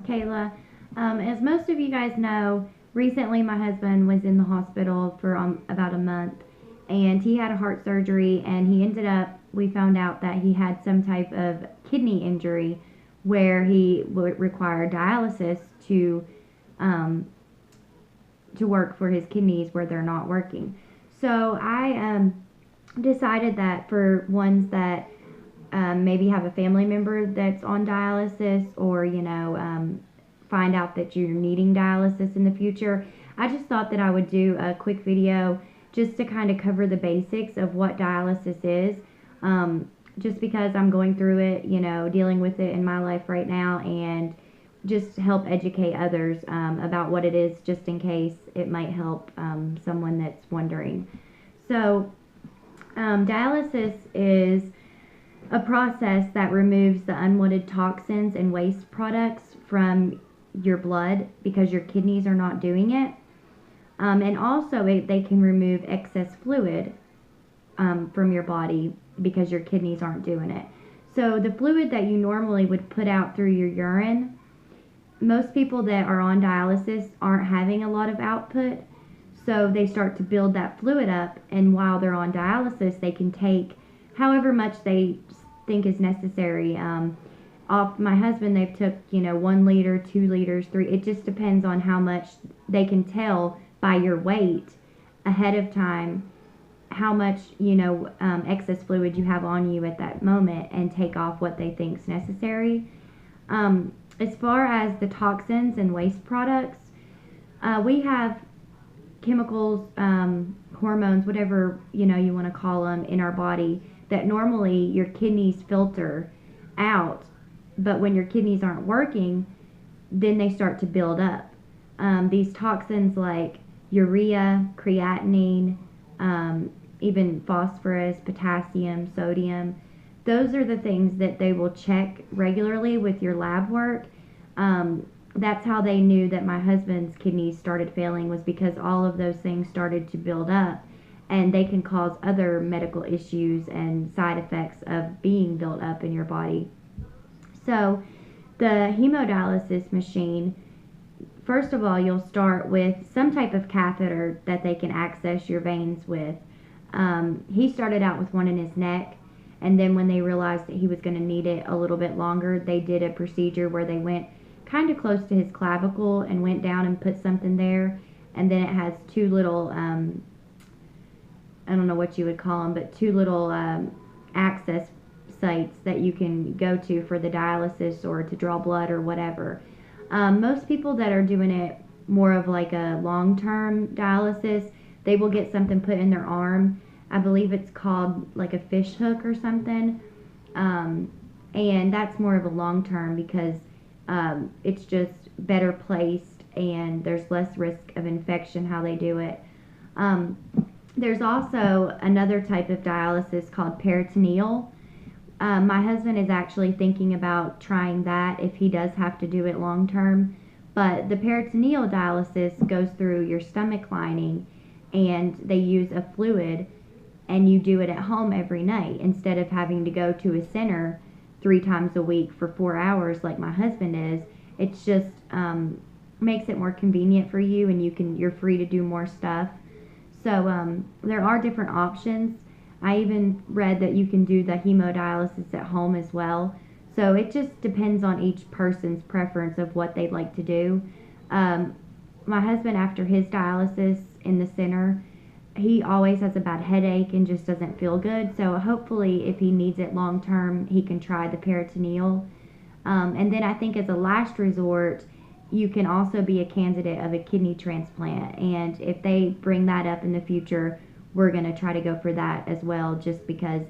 Kayla. As most of you guys know, recently my husband was in the hospital for about a month, and he had a heart surgery, and we found out that he had some type of kidney injury where he would require dialysis um, to work for his kidneys where they're not working. So I decided that for ones that maybe have a family member that's on dialysis, or find out that you're needing dialysis in the future, I just thought that I would do a quick video just to kind of cover the basics of what dialysis is, just because I'm going through it, dealing with it in my life right now, and just help educate others about what it is, just in case it might help someone that's wondering. So dialysis is a process that removes the unwanted toxins and waste products from your blood because your kidneys are not doing it. And also they can remove excess fluid from your body because your kidneys aren't doing it. So the fluid that you normally would put out through your urine, most people that are on dialysis aren't having a lot of output. So they start to build that fluid up, and while they're on dialysis, they can take however much they think is necessary. Off my husband, they've took 1 liter, 2 liters, 3. It just depends on how much they can tell by your weight ahead of time how much excess fluid you have on you at that moment, and take off what they think is necessary. As far as the toxins and waste products, we have chemicals, hormones, whatever you want to call them, in our body that normally your kidneys filter out, but when your kidneys aren't working, then they start to build up. These toxins like urea, creatinine, even phosphorus, potassium, sodium, those are the things that they will check regularly with your lab work. That's how they knew that my husband's kidneys started failing, was because all of those things started to build up, and they can cause other medical issues and side effects of being built up in your body. So the hemodialysis machine, first of all, you'll start with some type of catheter that they can access your veins with. He started out with one in his neck, and then when they realized that he was going to need it a little bit longer, they did a procedure where they went kind of close to his clavicle and went down and put something there, and then it has 2 little I don't know what you would call them, but 2 little access sites that you can go to for the dialysis or to draw blood or whatever. Most people that are doing it more of like a long-term dialysis, they will get something put in their arm. I believe it's called like a fish hook or something, and that's more of a long-term because it's just better placed and there's less risk of infection how they do it. There's also another type of dialysis called peritoneal. My husband is actually thinking about trying that if he does have to do it long term. But the peritoneal dialysis goes through your stomach lining, and they use a fluid, and you do it at home every night instead of having to go to a center 3 times a week for 4 hours like my husband is. It's just makes it more convenient for you, and you're free to do more stuff. So there are different options. I even read that you can do the hemodialysis at home as well. So it just depends on each person's preference of what they'd like to do. My husband, after his dialysis in the center, he always has a bad headache and just doesn't feel good. So hopefully if he needs it long term, he can try the peritoneal. And then I think as a last resort, you can also be a candidate of a kidney transplant. And if they bring that up in the future, we're going to try to go for that as well, just because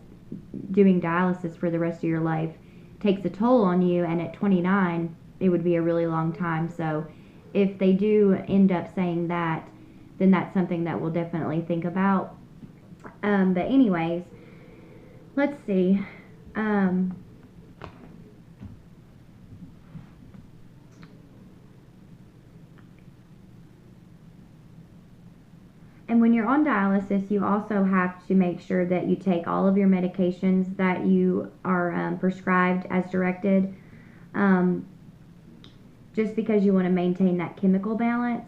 doing dialysis for the rest of your life takes a toll on you, and at 29 it would be a really long time. So if they do end up saying that, then that's something that we'll definitely think about. But anyways, let's see. And when you're on dialysis, you also have to make sure that you take all of your medications that you are prescribed as directed. just because you want to maintain that chemical balance.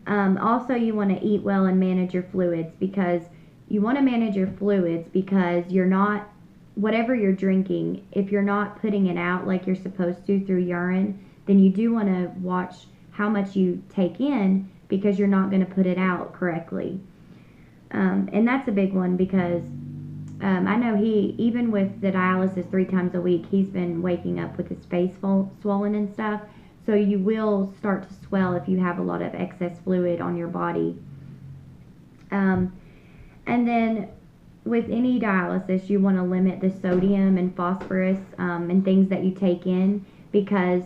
Also, you want to eat well and manage your fluids, because you want to manage your fluids because you're not, whatever you're drinking, if you're not putting it out like you're supposed to through urine, then you do want to watch how much you take in, because you're not going to put it out correctly. And that's a big one, because I know even with the dialysis 3 times a week, he's been waking up with his face swollen and stuff. So you will start to swell if you have a lot of excess fluid on your body. And then with any dialysis, you want to limit the sodium and phosphorus and things that you take in, because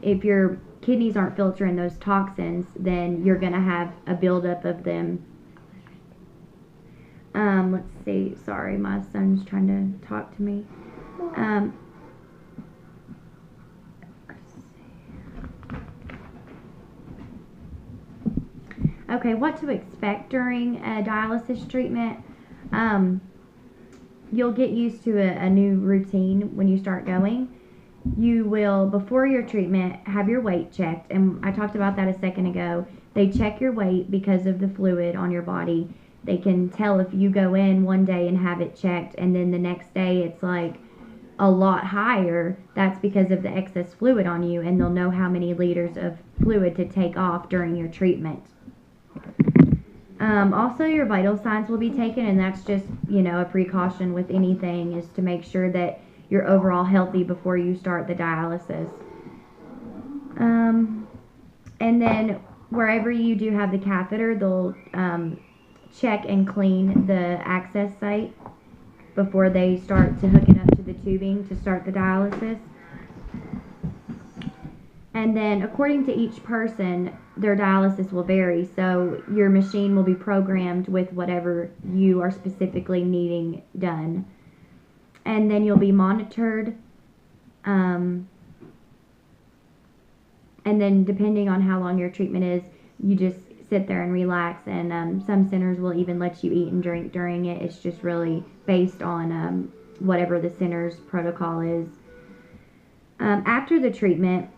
if your kidneys aren't filtering those toxins, then you're going to have a buildup of them. Let's see. Sorry, my son's trying to talk to me. Okay, what to expect during a dialysis treatment. You'll get used to a new routine when you start going. You will, before your treatment, have your weight checked, and I talked about that a second ago. They check your weight because of the fluid on your body. They can tell if you go in one day and have it checked, and then the next day it's like a lot higher. That's because of the excess fluid on you, and they'll know how many liters of fluid to take off during your treatment. Also, your vital signs will be taken, and that's just, a precaution with anything, is to make sure that you're overall healthy before you start the dialysis. And then wherever you do have the catheter, they'll check and clean the access site before they start to hook it up to the tubing to start the dialysis. And then according to each person, their dialysis will vary, so your machine will be programmed with whatever you are specifically needing done. And then you'll be monitored, and then depending on how long your treatment is, you just sit there and relax, and some centers will even let you eat and drink during it. It's just really based on whatever the center's protocol is. After the treatment,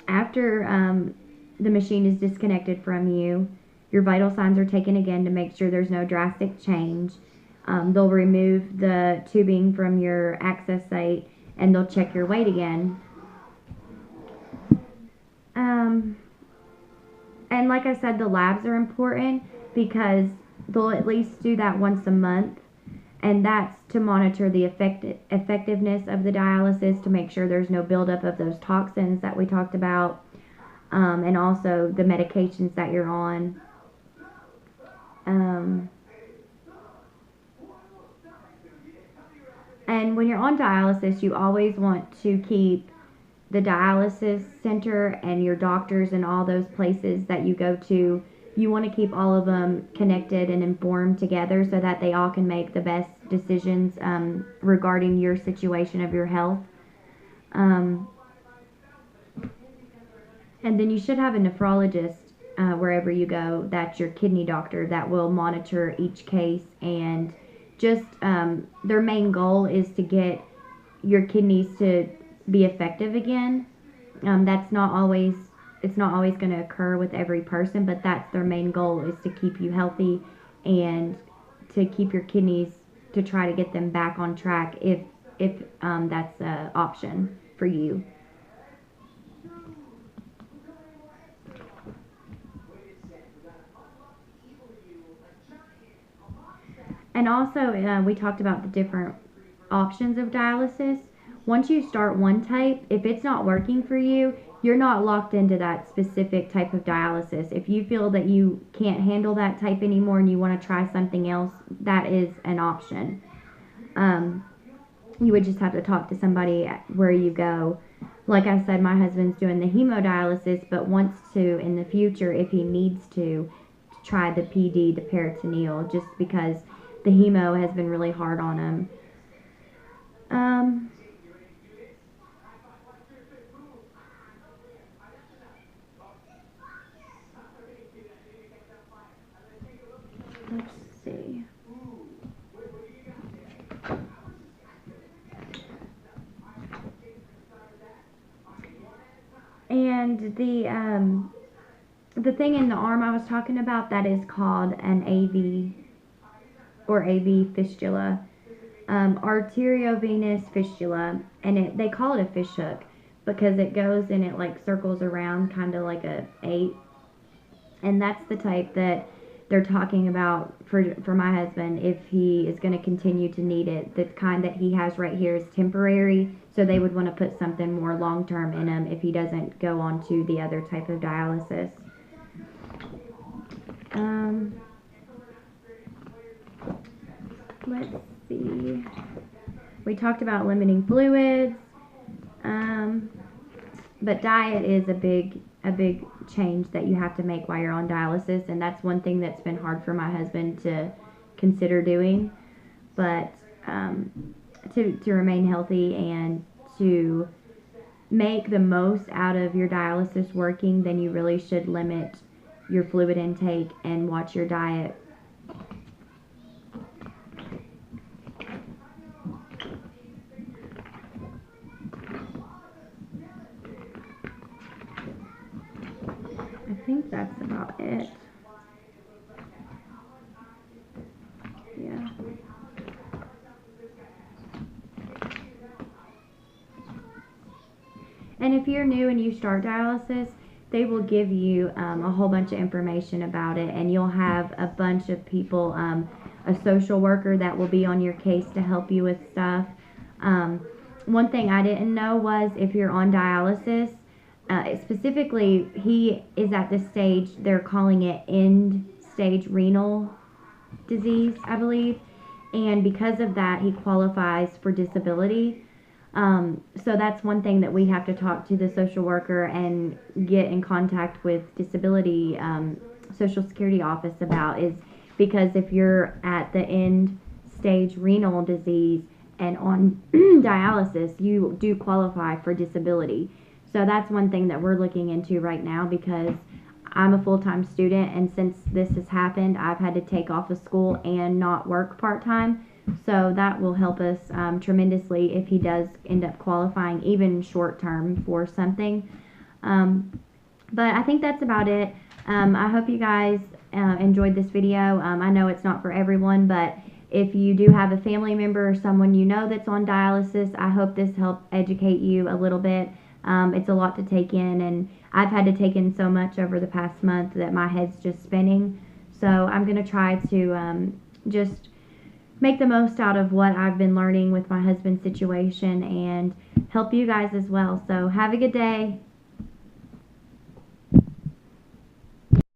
after the machine is disconnected from you, your vital signs are taken again to make sure there's no drastic change. They'll remove the tubing from your access site, and they'll check your weight again. And like I said, the labs are important, because they'll at least do that once a month, and that's to monitor the effectiveness of the dialysis, to make sure there's no buildup of those toxins that we talked about, and also the medications that you're on. And when you're on dialysis, you always want to keep the dialysis center and your doctors and all those places that you go to, you want to keep all of them connected and informed together, so that they all can make the best decisions regarding your situation of your health. And then you should have a nephrologist wherever you go, that's your kidney doctor, that will monitor each case, and just their main goal is to get your kidneys to be effective again. It's not always going to occur with every person, but that's their main goal, is to keep you healthy and to keep your kidneys, to try to get them back on track if that's an option for you. And also, we talked about the different options of dialysis. Once you start one type, if it's not working for you, you're not locked into that specific type of dialysis. If you feel that you can't handle that type anymore and you want to try something else, that is an option. You would just have to talk to somebody where you go. Like I said, my husband's doing the hemodialysis, but wants to, in the future, if he needs to try the PD, the peritoneal, just because the hemo has been really hard on him. Let's see. And the thing in the arm I was talking about, that is called an AV or AV fistula, arteriovenous fistula, and they call it a fish hook because it goes and it like circles around kind of like a 8, and that's the type that they're talking about for my husband if he is going to continue to need it. The kind that he has right here is temporary, so they would want to put something more long term in him if he doesn't go on to the other type of dialysis. Let's see. We talked about limiting fluids, but diet is a big change that you have to make while you're on dialysis, and that's one thing that's been hard for my husband to consider doing. But to remain healthy and to make the most out of your dialysis working, then you really should limit your fluid intake and watch your diet. I think that's about it. Yeah. And if you're new and you start dialysis, they will give you a whole bunch of information about it, and you'll have a bunch of people, a social worker that will be on your case to help you with stuff. One thing I didn't know was if you're on dialysis, specifically, he is at this stage, they're calling it end-stage renal disease, I believe, and because of that, he qualifies for disability. So that's one thing that we have to talk to the social worker and get in contact with disability Social Security office about, is because if you're at the end-stage renal disease and on dialysis, you do qualify for disability. So that's one thing that we're looking into right now, because I'm a full-time student, and since this has happened, I've had to take off of school and not work part-time. So that will help us tremendously if he does end up qualifying, even short-term, for something. But I think that's about it. I hope you guys enjoyed this video. I know it's not for everyone, but if you do have a family member or someone you know that's on dialysis, I hope this helped educate you a little bit. It's a lot to take in, and I've had to take in so much over the past month that my head's just spinning. So I'm going to try to just make the most out of what I've been learning with my husband's situation and help you guys as well. So have a good day.